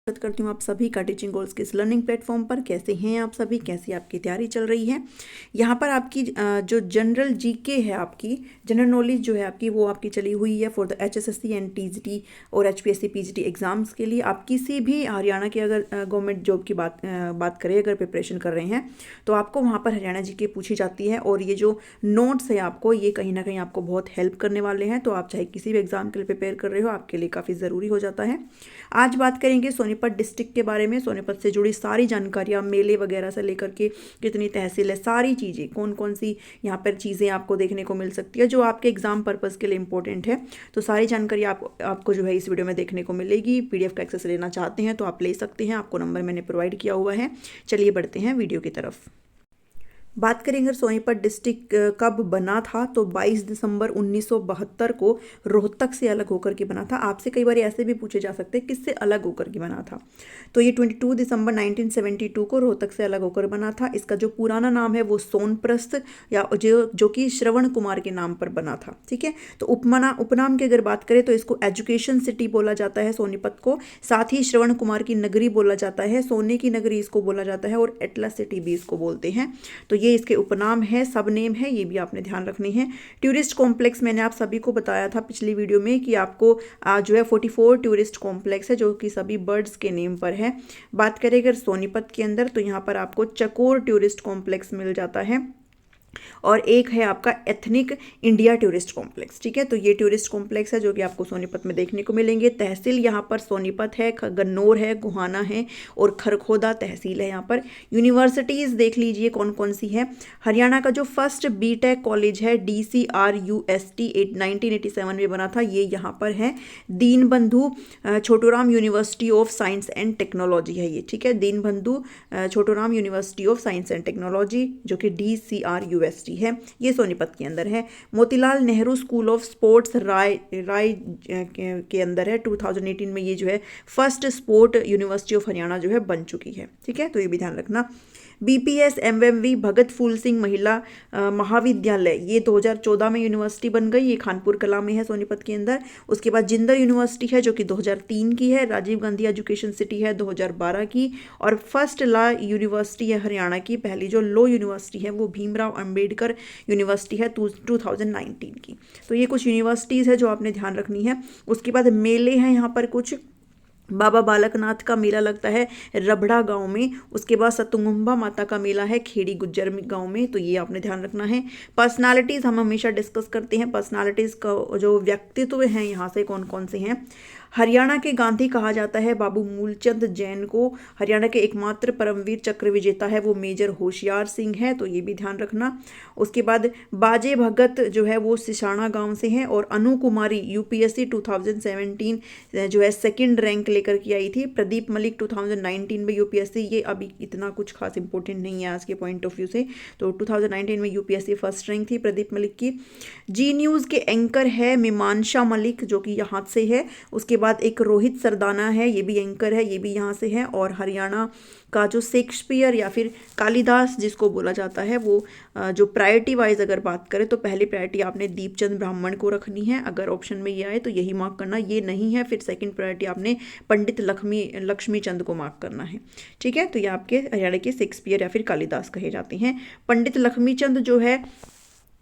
स्वागत करती हूँ आप सभी का टीचिंग गोल्स के इस लर्निंग प्लेटफॉर्म पर। कैसे हैं आप सभी, कैसी आपकी तैयारी चल रही है। यहाँ पर आपकी जो जनरल जीके है, आपकी जनरल नॉलेज जो है आपकी, वो आपकी चली हुई है for the HSSC and TGT और HPSC PGT एग्जाम्स के लिए। आप किसी भी हरियाणा की अगर गवर्नमेंट जॉब की बात करें, अगर प्रिपरेशन कर रहे हैं तो आपको वहाँ पर हरियाणा जीके पूछी जाती है। और ये जो नोट्स है आपको, ये कहीं ना कहीं आपको बहुत हेल्प करने वाले हैं। तो आप चाहे किसी भी एग्जाम के लिए प्रिपेयर कर रहे हो, आपके लिए काफ़ी ज़रूरी हो जाता है। आज बात करेंगे सोनीपत डिस्ट्रिक्ट के बारे में। सोनीपत से जुड़ी सारी जानकारियाँ, मेले वगैरह से लेकर के कितनी तहसील है, सारी चीज़ें, कौन कौन सी यहाँ पर चीज़ें आपको देखने को मिल सकती है जो आपके एग्जाम पर्पज़ के लिए इंपॉर्टेंट है। तो सारी जानकारी आपको जो है इस वीडियो में देखने को मिलेगी। PDF का एक्सेस लेना चाहते हैं तो आप ले सकते हैं, आपको नंबर मैंने प्रोवाइड किया हुआ है। चलिए बढ़ते हैं वीडियो की तरफ। बात करें अगर सोनीपत डिस्ट्रिक्ट कब बना था, तो 22 दिसंबर 1972 को रोहतक से अलग होकर के बना था। आपसे कई बार ऐसे भी पूछे जा सकते हैं किससे अलग होकर के बना था। तो ये 22 दिसंबर 1972 को रोहतक से अलग होकर बना था। इसका जो पुराना नाम है वो सोनप्रस्थ या जो कि श्रवण कुमार के नाम पर बना था। ठीक है, तो उपनाम की अगर बात करें तो इसको एजुकेशन सिटी बोला जाता है सोनीपत को। साथ ही श्रवण कुमार की नगरी बोला जाता है, सोने की नगरी इसको बोला जाता है, और एटलस सिटी भी इसको बोलते हैं। तो ये इसके उपनाम है, सब नेम है, ये भी आपने ध्यान रखनी है। टूरिस्ट कॉम्प्लेक्स मैंने आप सभी को बताया था पिछली वीडियो में कि आपको जो है 44 टूरिस्ट कॉम्प्लेक्स है जो कि सभी बर्ड्स के नेम पर है। बात करें अगर सोनीपत के अंदर तो यहाँ पर आपको चकोर टूरिस्ट कॉम्प्लेक्स मिल जाता है, और एक है आपका एथनिक इंडिया टूरिस्ट कॉम्प्लेक्स। ठीक है, तो ये टूरिस्ट कॉम्प्लेक्स है जो कि आपको सोनीपत में देखने को मिलेंगे। तहसील यहाँ पर सोनीपत है, गन्नौर है, गोहाना है और खरखोदा तहसील है यहाँ पर। यूनिवर्सिटीज़ देख लीजिए कौन कौन सी है। हरियाणा का जो फर्स्ट BTech कॉलेज है DCRUST 1987 में बना था, ये यहाँ पर है। Deenbandhu Chhoturam university of science and technology है ये। ठीक है, Deenbandhu Chhoturam university of science and technology जो कि DCRUST है, ये सोनीपत के अंदर है। Motilal Nehru school of sports Rai के अंदर है। 2018 में ये जो है first sport university of Haryana जो है बन चुकी है। ठीक है, तो ये भी ध्यान रखना। BPS MMV भगत फूल सिंह महिला महाविद्यालय, ये 2014 में यूनिवर्सिटी बन गई। ये खानपुर कला में है सोनीपत के अंदर। उसके बाद जिंदल यूनिवर्सिटी है जो कि 2003 की है। राजीव गांधी एजुकेशन सिटी है 2012 की। और फर्स्ट लॉ यूनिवर्सिटी है हरियाणा की, पहली जो लॉ यूनिवर्सिटी है वो भीमराव अंबेडकर यूनिवर्सिटी है 2019 की। तो ये कुछ यूनिवर्सिटीज़ है जो आपने ध्यान रखनी है। उसके बाद मेले हैं यहाँ पर कुछ। बाबा बालकनाथ का मेला लगता है रबड़ा गांव में। उसके बाद सतुंगुम्बा माता का मेला है खेड़ी गुज्जर गांव में, तो ये आपने ध्यान रखना है। पर्सनालिटीज़ हम हमेशा डिस्कस करते हैं, पर्सनालिटीज़ का जो व्यक्तित्व हैं यहाँ से कौन कौन से हैं। हरियाणा के गांधी कहा जाता है बाबू मूलचंद जैन को। हरियाणा के एकमात्र परमवीर चक्र विजेता है वो मेजर होशियार सिंह है, तो ये भी ध्यान रखना। उसके बाद बाजे भगत जो है वो सिसाना गांव से हैं। और अनु कुमारी UPSC 2017 जो है सेकंड रैंक लेकर के आई थी। प्रदीप मलिक 2019 में UPSC, ये अभी इतना कुछ खास इंपॉर्टेंट नहीं है आज के पॉइंट ऑफ व्यू से, तो 2019 में UPSC फर्स्ट रैंक थी प्रदीप मलिक की। जी न्यूज़ के एंकर है मीमांशा मलिक जो कि यहाँ से है। उसके बाद एक रोहित सरदाना है, ये भी एंकर है, ये भी यहाँ से है। और हरियाणा का जो शेक्सपियर या फिर कालिदास जिसको बोला जाता है, वो जो प्रायोरिटी वाइज अगर बात करें तो पहली प्रायोरिटी आपने दीपचंद ब्राह्मण को रखनी है। अगर ऑप्शन में ये आए तो यही मार्क करना, ये नहीं है फिर सेकंड प्रायोरिटी आपने पंडित लक्ष्मी चंद को मार्क करना है। ठीक है, तो ये आपके हरियाणा के शेक्सपियर या फिर कालिदास कहे जाते हैं। पंडित लक्ष्मी चंद जो है,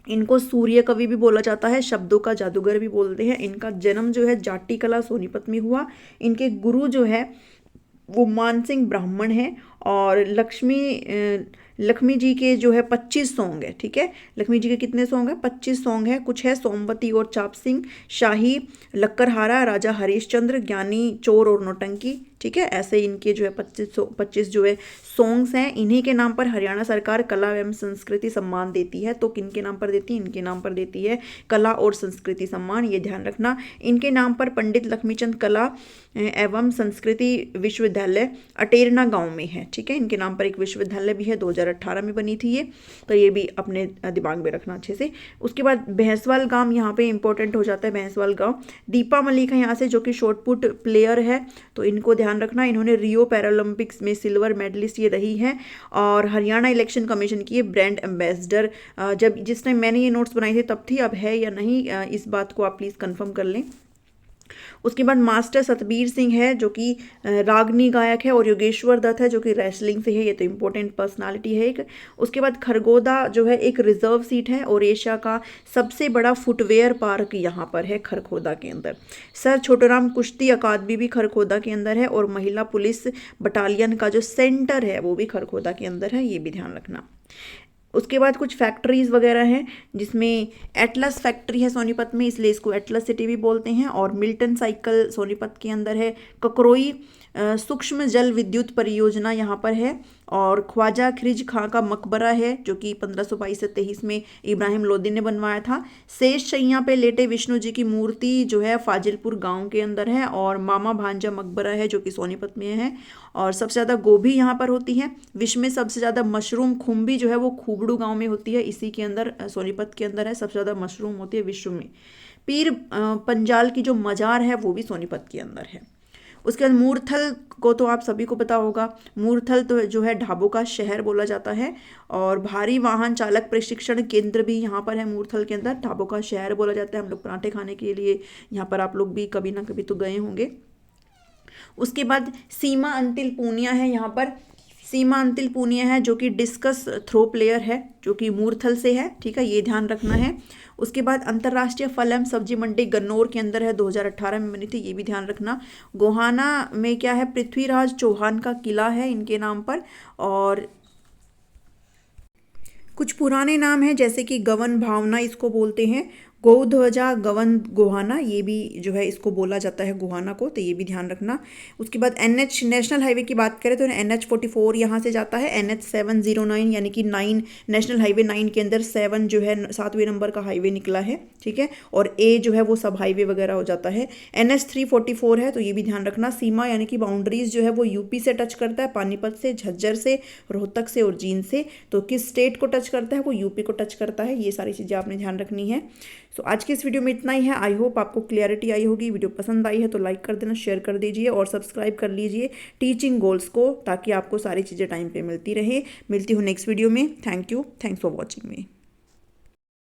इनको सूर्य कवि भी बोला जाता है, शब्दों का जादूगर भी बोलते हैं। इनका जन्म जो है जाटी कला सोनीपत में हुआ। इनके गुरु जो है वो मानसिंह ब्राह्मण है। और लक्ष्मी जी के जो है 25 सॉन्ग है। ठीक है, लक्ष्मी जी के कितने सॉन्ग है? 25 सॉन्ग है। कुछ है सोमवती और चाप सिंह, शाही, लक्करहारा, राजा हरिश्चंद्र, ज्ञानी, चोर और नौटंकी। ठीक है, ऐसे इनके जो है 25 जो है सॉन्ग्स हैं। इन्हीं के नाम पर हरियाणा सरकार कला एवं संस्कृति सम्मान देती है। तो किन के नाम पर देती है? इनके नाम पर देती है कला और संस्कृति सम्मान, ये ध्यान रखना। इनके नाम पर पंडित लक्ष्मीचंद कला एवं संस्कृति विश्वविद्यालय अटेरना गांव में है। ठीक है, इनके नाम पर एक विश्वविद्यालय भी है, 2018 में बनी थी ये, तो ये भी अपने दिमाग में रखना अच्छे से। उसके बाद भैंसवाल गांव यहाँ पे इंपॉर्टेंट हो जाता है। भैंसवाल गांव, दीपा मलिक है यहाँ से जो कि शॉर्टपुट प्लेयर है, तो इनको ध्यान रखना। इन्होंने रियो पैरालंपिक्स में सिल्वर मेडलिस्ट ये रही है। और हरियाणा इलेक्शन कमीशन की ब्रांड एम्बेसडर, जब जिस टाइम मैंने ये नोट्स बनाए थे तब थी, अब है या नहीं इस बात को आप प्लीज़ कंफर्म कर लें। उसके बाद मास्टर सतबीर सिंह है जो कि रागनी गायक है, और योगेश्वर दत्त है जो कि रेसलिंग से है, ये तो इम्पोर्टेंट पर्सनालिटी है एक। उसके बाद खरगोदा जो है एक रिजर्व सीट है, और एशिया का सबसे बड़ा फुटवेयर पार्क यहाँ पर है खरगोदा के अंदर। सर छोटूराम कुश्ती अकादमी भी खरगोदा के अंदर है, और महिला पुलिस बटालियन का जो सेंटर है वो भी खरगोदा के अंदर है, ये भी ध्यान रखना। उसके बाद कुछ फैक्ट्रीज़ वगैरह हैं, जिसमें एटलस फैक्ट्री है सोनीपत में, इसलिए इसको एटलस सिटी भी बोलते हैं, और मिल्टन साइकिल सोनीपत के अंदर है। ककरोई सूक्ष्म जल विद्युत परियोजना यहाँ पर है, और ख्वाजा खिरिज खां का मकबरा है जो कि 1522 से 23 में इब्राहिम लोदी ने बनवाया था। शेष शैया पे लेटे विष्णु जी की मूर्ति जो है फाजिलपुर गांव के अंदर है, और मामा भांजा मकबरा है जो कि सोनीपत में है। और सबसे ज़्यादा गोभी यहाँ पर होती है। विश्व में सबसे ज़्यादा मशरूम खुम्बी जो है वो खूबड़ू गांव में होती है, इसी के अंदर सोनीपत के अंदर है, सबसे ज़्यादा मशरूम होती है विश्व में। पीर पंजाल की जो मज़ार है वो भी सोनीपत के अंदर है। उसके बाद मूरथल को तो आप सभी को पता होगा, मूरथल तो जो है ढाबों का शहर बोला जाता है, और भारी वाहन चालक प्रशिक्षण केंद्र भी यहाँ पर है मूरथल के अंदर, ढाबों का शहर बोला जाता है। हम लोग पराठे खाने के लिए यहाँ पर आप लोग भी कभी ना कभी तो गए होंगे। उसके बाद सीमा अंतिल पूनिया है यहाँ पर, सीमा अंतिल पूनिया है जो कि डिस्कस थ्रो प्लेयर है, जो कि मूरथल से है, ठीक है, ये ध्यान रखना है। उसके बाद अंतर्राष्ट्रीय फल एवं सब्जी मंडी गन्नौर के अंदर है, 2018 में बनी थी, ये भी ध्यान रखना। गोहाना में क्या है, पृथ्वीराज चौहान का किला है इनके नाम पर। और कुछ पुराने नाम हैं जैसे कि गवन भावना इसको बोलते हैं, गौध्वजा गवन गोहाना, ये भी जो है इसको बोला जाता है गोहाना को, तो ये भी ध्यान रखना। उसके बाद NH नेशनल हाईवे की बात करें तो NH44 यहाँ से जाता है, NH 709 यानी कि 9 नेशनल हाईवे 9 के अंदर 7 जो है 7वें नंबर का हाईवे निकला है, ठीक है, और A जो है वो सब हाईवे वगैरह हो जाता है। NH 344 है, तो ये भी ध्यान रखना। सीमा यानी कि बाउंड्रीज जो है वो यूपी से टच करता है, पानीपत से, झज्जर से, रोहतक से और जींद से। तो किस स्टेट को टच करता है, वो यूपी को टच करता है, ये सारी चीज़ें आपने ध्यान रखनी है। सो आज के इस वीडियो में इतना ही है। आई होप आपको क्लियरिटी आई होगी। वीडियो पसंद आई है तो लाइक कर देना, शेयर कर दीजिए, और सब्सक्राइब कर लीजिए टीचिंग गोल्स को, ताकि आपको सारी चीज़ें टाइम पे मिलती रहे। मिलती हूँ नेक्स्ट वीडियो में। Thank you, thanks for watching me.